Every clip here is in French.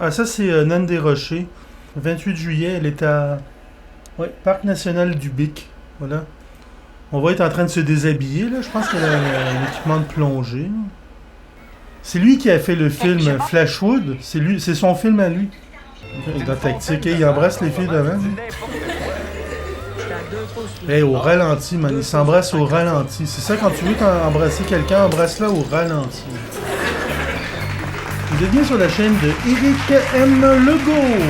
Ah, ça, c'est Nan des Rochers. Le 28 juillet, elle est à... Ouais, Parc National du Bic. Voilà. On va être en train de se déshabiller, là. Je pense qu'elle a un équipement de plongée. C'est lui qui a fait le film Flashwood. C'est son film à lui. Dans Tactique, il embrasse les filles devant. Hey, au ralenti, man. Il s'embrasse au ralenti. C'est ça, quand tu veux embrasser quelqu'un, embrasse-la au ralenti. Vous êtes bien sur la chaîne de Eric M. Legault.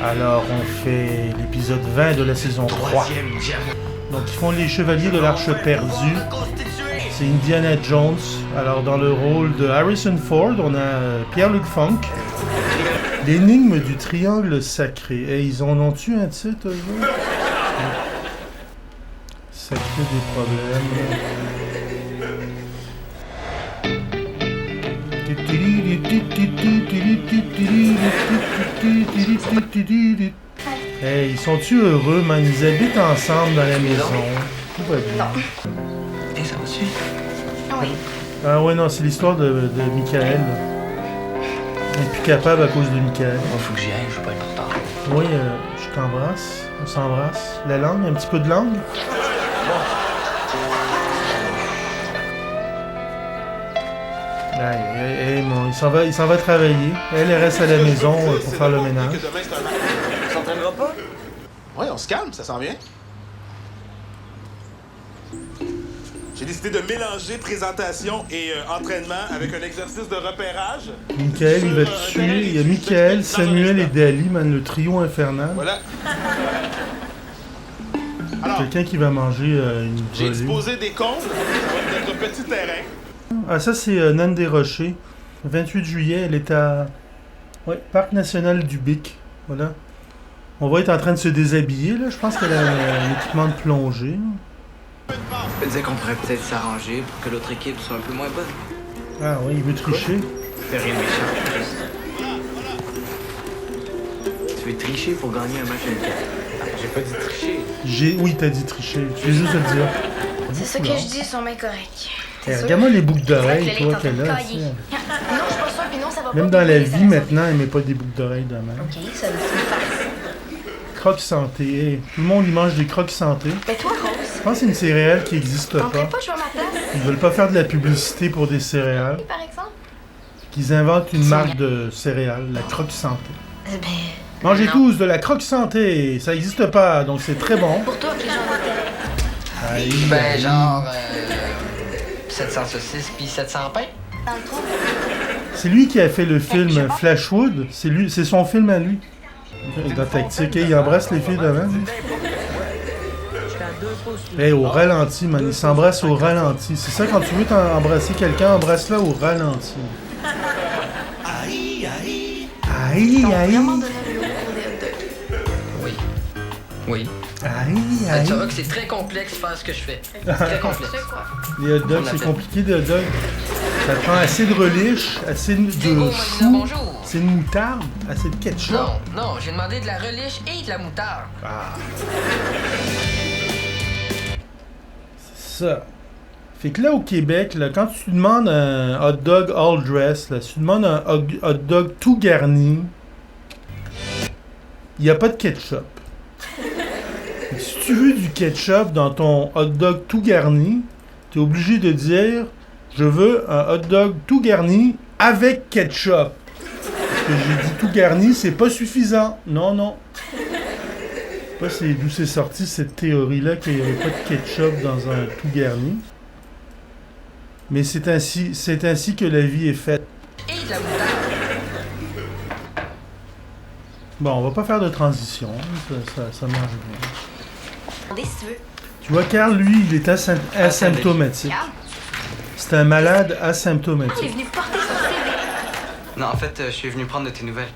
Alors, on fait l'épisode 20 de la saison 3. Donc, ils font les Chevaliers de l'Arche perdue. C'est Indiana Jones. Alors, dans le rôle de Harrison Ford, on a Pierre-Luc Funk. L'énigme du triangle sacré. Et ils en ont-tu un titre, eux? Ça crée des problèmes. Hey, ils sont-tu heureux, man? Ils habitent ensemble dans la maison. Tout va bien. Et ça va-tu? Oui. Ah ouais, non, c'est l'histoire de Michael. Elle est plus capable à cause de Michael. Bon, faut que j'y aille, je veux pas être en retard. Oui, je t'embrasse. On s'embrasse. La langue, un petit peu de langue. Bon, il s'en va travailler. Elle reste à la maison pour faire le ménage. On s'entraînera pas? Ouais, on se calme, ça sent bien. J'ai décidé de mélanger présentation et entraînement avec un exercice de repérage. Michael, il va te tuer. Il y a Michael, Samuel et Dali, man, le trio infernal. Voilà. Alors, Quelqu'un qui va manger une j'ai volée. disposé des combles, ça va être notre petit terrain. Ah, ça, c'est Nan des Rochers. Le 28 juillet, elle est à... Ouais, Parc National du Bic. Voilà. On va être en train de se déshabiller, là. Je pense qu'elle a un équipement de plongée. Je me disais qu'on pourrait peut-être s'arranger pour que l'autre équipe soit un peu moins bonne. Ah oui, il veut tricher. Fais rien de méchant, juste. Tu veux tricher pour gagner un match amical. J'ai pas dit tricher. Oui, t'as dit tricher. Je vais juste te le dire. C'est ça que je dis, ils sont bien corrects. Hey, regarde-moi les boucles d'oreilles, toi, qu'elle a. Non, je suis pas sûre, puis non, ça va pas. Même dans la bien, vie, ça maintenant, elle met pas des boucles d'oreilles de même. Ok, ça veut dire face. Croque santé. Hey, tout le monde, il mange des croques santé. Mais toi, Rose, Je pense que c'est une céréale qui n'existe on pourrait pas. pas jouer à ma place, Ils veulent pas faire de la publicité pour des céréales. par exemple? Qu'ils inventent une marque de céréales, la croque santé. Ben, Mangez non. tous de la croque santé, ça n'existe pas, donc c'est très bon. Pour toi, quel genre de Aïe, Ben, aïe. genre. 700 saucisses puis 700 pains. dans le trou? C'est lui qui a fait le film Flashwood, c'est son film à lui. Dans Tactique, il embrasse les filles devant. Lui. Hey, au ralenti, man, il s'embrasse au ralenti. C'est ça, quand tu veux embrasser quelqu'un, embrasse-la au ralenti. Aïe, aïe. Vraiment donner le logo pour des hot dogs. Oui. Oui. Aïe, Tu aïe. vois que c'est très complexe faire ce que je fais. C'est très complexe. C'est quoi? Les hot dogs, c'est compliqué, des hot dogs. Ça prend assez de relish, assez de Diego, chou, Molina, bonjour. assez de moutarde, assez de ketchup. Non, j'ai demandé de la relish et de la moutarde. Ah. C'est ça. Fait que là, au Québec, là, quand tu demandes un hot dog all dress, là, si tu demandes un hot dog tout garni, il n'y a pas de ketchup. Fait que si tu veux du ketchup dans ton hot dog tout garni, tu es obligé de dire « Je veux un hot dog tout garni avec ketchup ». Parce que j'ai dit tout garni, c'est pas suffisant. Non. Je sais pas d'où c'est sorti cette théorie-là qu'il n'y avait pas de ketchup dans un tout garni. Mais c'est ainsi que la vie est faite. Et de la moutarde. Bon, on va pas faire de transition. Ça marche bien. Demandez si tu veux. Tu vois, Carl, lui, il est asymptomatique. Regarde. C'est un malade Il est asymptomatique. venu porter son CV. Non, en fait, je suis venu prendre de tes nouvelles.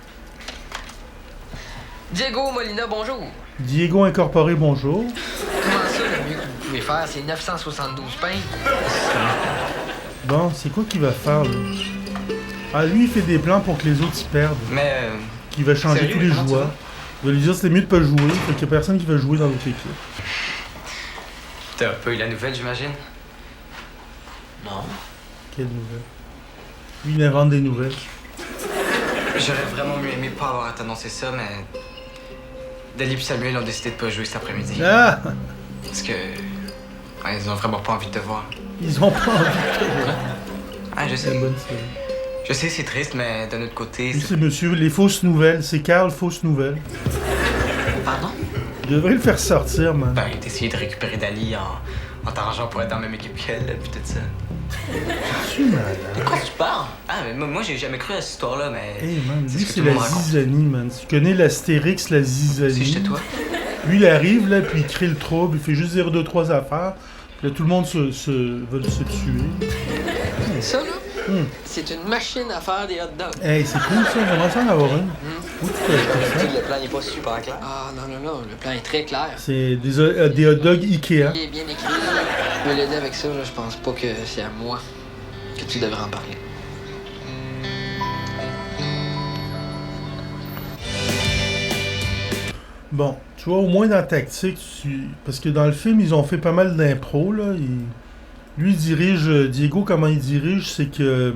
Diego Molina, bonjour. Diego Incorporé, bonjour. Comment ça, le mieux que vous pouvez faire, c'est 972 pains? Bon, c'est quoi qu'il va faire, là? Ah, lui, il fait des plans pour que les autres s'y perdent. Mais, Il va changer Sérieux, tous les comment tu joueurs. Il va lui dire que c'est mieux de pas jouer, fait qu'il y a personne qui va jouer dans l'autre équipe. t'as pas eu la nouvelle, j'imagine? Non. Quelle nouvelle. Lui, il invente des nouvelles. J'aurais vraiment mieux aimé pas avoir à t'annoncer ça, mais... Dali et Samuel ont décidé de pas jouer cet après-midi. Ah! Parce que... Ouais, ils ont vraiment pas envie de te voir. Ils ont pas envie de te voir. Ah, je C'est sais. une bonne série. Je sais, c'est triste, mais d'un autre côté... Lui, c'est monsieur les fausses nouvelles. C'est Carl Fausses Nouvelles. Pardon? Je devrais le faire sortir, man. Ben, t'essayais de récupérer Dali en t'arrangeant pour être dans la même équipe qu'elle, puis tout ça. Tu malade. De quoi tu parles? Ah, mais moi, j'ai jamais cru à cette histoire-là, mais... Hey, man, C'est lui, ce que c'est tout le la monde raconte. zizanie, man. Tu connais l'Astérix, la zizanie. Si j'étais toi. Lui, il arrive, là, puis il crée le trouble. Il fait juste dire 2-3 affaires. Puis là, tout le monde veut se tuer. Ça, là, c'est une machine à faire des hot dogs. Hey, c'est cool, ça. J'aimerais ça en avoir une. Où tu t'as acheté ça? Le plan n'est pas super clair. Ah, non, le plan est très clair. C'est des hot dogs Ikea. Il est bien écrit. Je vais l'aider avec ça, là. Je pense pas que c'est à moi que tu devrais en parler. Bon, tu vois, au moins dans la tactique, parce que dans le film, ils ont fait pas mal d'impro, là. Lui, il dirige... Diego, comment il dirige, c'est que...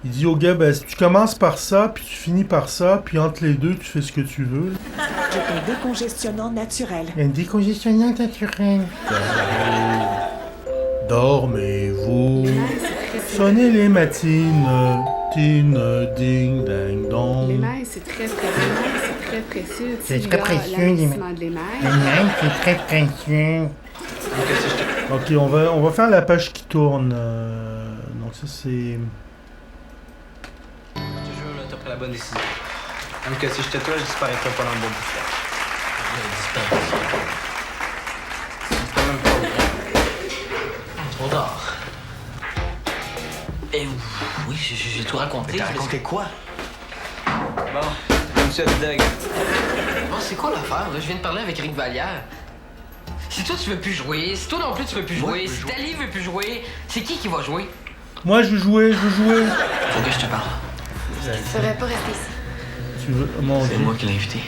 Il dit au gars, ben, tu commences par ça, puis tu finis par ça, puis entre les deux, tu fais ce que tu veux. J'ai un décongestionnant naturel. Un décongestionnant naturel. Dormez-vous. Sonnez les matines. Tine, ding, ding, dong. L'émail, c'est très précieux. C'est Tu très sais, précieux, l'investissement de l'émail. L'émail, c'est très précieux. Ok, on va faire la page qui tourne. Donc ça, c'est... Je te jure, là, t'as pris la bonne décision. Même que si j'étais toi, je disparaîtrais pendant un bon bout de temps. C'est quand même pas vrai. Trop tard. Eh oui, j'ai tout raconté. T'as raconté quoi? Bon, monsieur Hotdog. Bon, c'est quoi l'affaire, là? Je viens de parler avec Rick Vallière. Si toi, tu veux plus jouer, si toi non plus, tu veux plus jouer, si Dali veut plus jouer, c'est qui va jouer? Moi, je veux jouer. Faut que je te parle. Je ne ferais pas rester ici. Tu veux... Mon C'est Dieu. moi qui l'ai invité.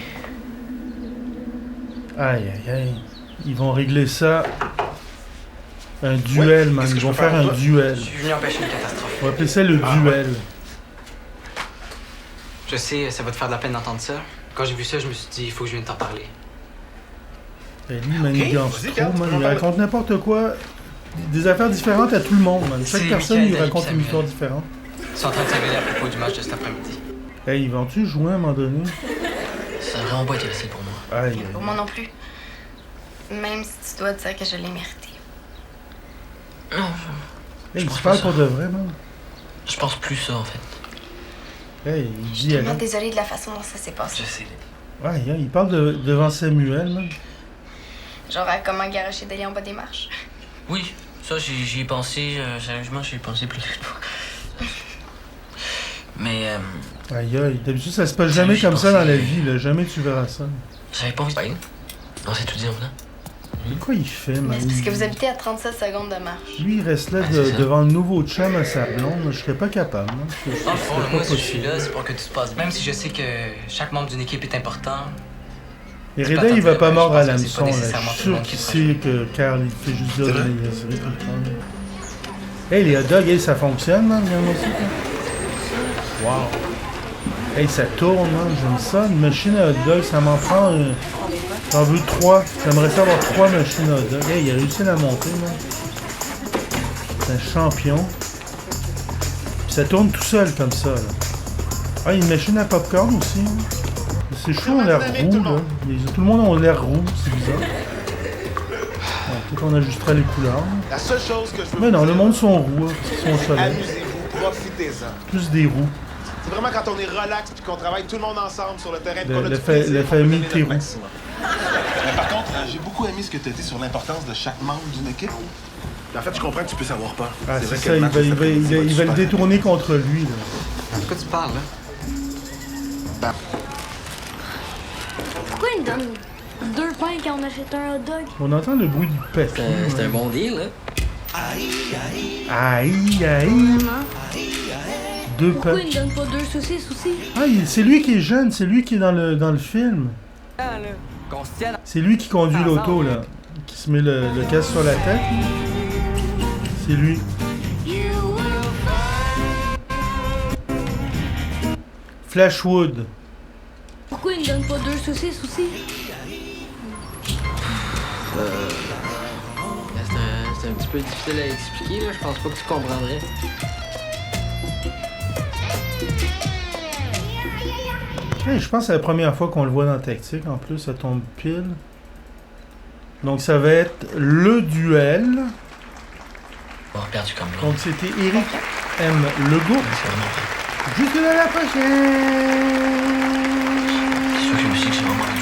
Aïe, aïe, aïe. Ils vont régler ça. Un duel, man. qu'est-ce que Ils je vont peux faire faire un pour toi? duel. Je suis venu empêcher une catastrophe. On va appeler ça le duel. Je sais, ça va te faire de la peine d'entendre ça. Quand j'ai vu ça, je me suis dit, il faut que je vienne t'en parler. Ben, lui, man, il danse vas-y, trop, Carl, man. tu peux Il en raconte n'importe quoi. Des affaires différentes à tout le monde, man. Chaque C'est personne, Michael il raconte Samuel. une histoire différente. Ils sont en train de s'engueuler à propos du match de cet après-midi. Hey, ils vont-tu jouer à un moment donné? Ça a vraiment pas été facile pour moi. Aïe, Pour aïe. moi non plus. Même si tu dois dire que je l'ai mérité. Non, Hey, il pense se pas parle ça. pour de vrai, man. je pense plus ça, en fait. Hey, il Je suis dit... tellement Aïe, désolée de la façon dont ça s'est passé. Je sais. aïe, il parle devant Samuel, man. Genre à comment garocher Dali en bas des marches. Oui, ça, j'y ai pensé. Sérieusement, j'y ai pensé plus qu'une fois. Mais, Aïe, aïe. D'habitude, ça se passe jamais comme ça dans la vie, là. Jamais tu verras ça. j'avais pas envie de... Non, c'est tout dit, on a. Mais quoi il fait, man? Mais c'est parce que vous habitez à 37 secondes de marche. Lui, il reste là Ah, c'est ça. devant le nouveau chum à sa blonde. Je serais pas capable, man. Dans le fond, C'est là, pas moi, si je suis possible. là, c'est pour que tout se passe bien. Même si je sais que chaque membre d'une équipe est important. Et Je peux Reda, il va attendre, pas je mordre pense à que c'est l'hameçon, pas là. Je nécessairement suis tout le sûr monde qu'il qui est sait que Carl, il fait juste dire C'est des vrai? niaiseries tout le temps. Hey, les hot dogs, hey, ça fonctionne, man. Regarde-moi ça. Wow. Hey, ça tourne, man. J'aime ça. Une machine à hot dog, ça m'en prend... J'en veux 3. J'aimerais ça avoir 3 machines à hot dog. Hey, il a réussi à la monter, man. C'est un champion. Puis ça tourne tout seul, comme ça, là. Ah, il y a une machine à popcorn aussi, hein. Ces cheveux ont l'air roux, là. Tout le monde a l'air roux, c'est bizarre. Bon, peut-être qu'on ajustera les couleurs. La seule chose que je veux Mais non, vous le dire, monde sont roux, hein, parce qu'ils sont au soleil. amusez-vous, profitez-en. Tous des roux. C'est vraiment quand on est relax puis qu'on travaille tout le monde ensemble sur le terrain puis Le- qu'on a la du fa- plaisir, la on peut famille donner notre Théroux. maximum. Mais par contre, j'ai beaucoup aimé ce que tu as dit sur l'importance de chaque membre d'une équipe. En fait, je comprends que tu puisses avoir peur. Ah, c'est vrai que ça, le il match va, de il va- cet il va- après-midi il va le super. détourner contre lui, là. De quoi tu parles, là? Pourquoi ils me donnent 2 pains quand on achète un hot dog? On entend le bruit du papier. C'est un bon deal, là. Aïe, aïe. Maman, 2 pourquoi pains. ils me donnent pas 2 saucisses aussi? Ah, c'est lui qui est jeune, c'est lui qui est dans le film. Qu'on se tienne. C'est lui qui conduit l'auto, là. Qui se met le casque sur la tête. C'est lui. Flashwood. Pourquoi il me donne pas 2 saucisses aussi? C'est un petit peu difficile à expliquer, là. Je pense pas que tu comprendrais. Hey, je pense que c'est la première fois qu'on le voit dans la tactique. En plus, ça tombe pile. Donc, ça va être le duel. On a perdu comme là. Donc, c'était Eric M. Legault. Juste à la prochaine! C'est sûr que je me suis dit que j'ai vraiment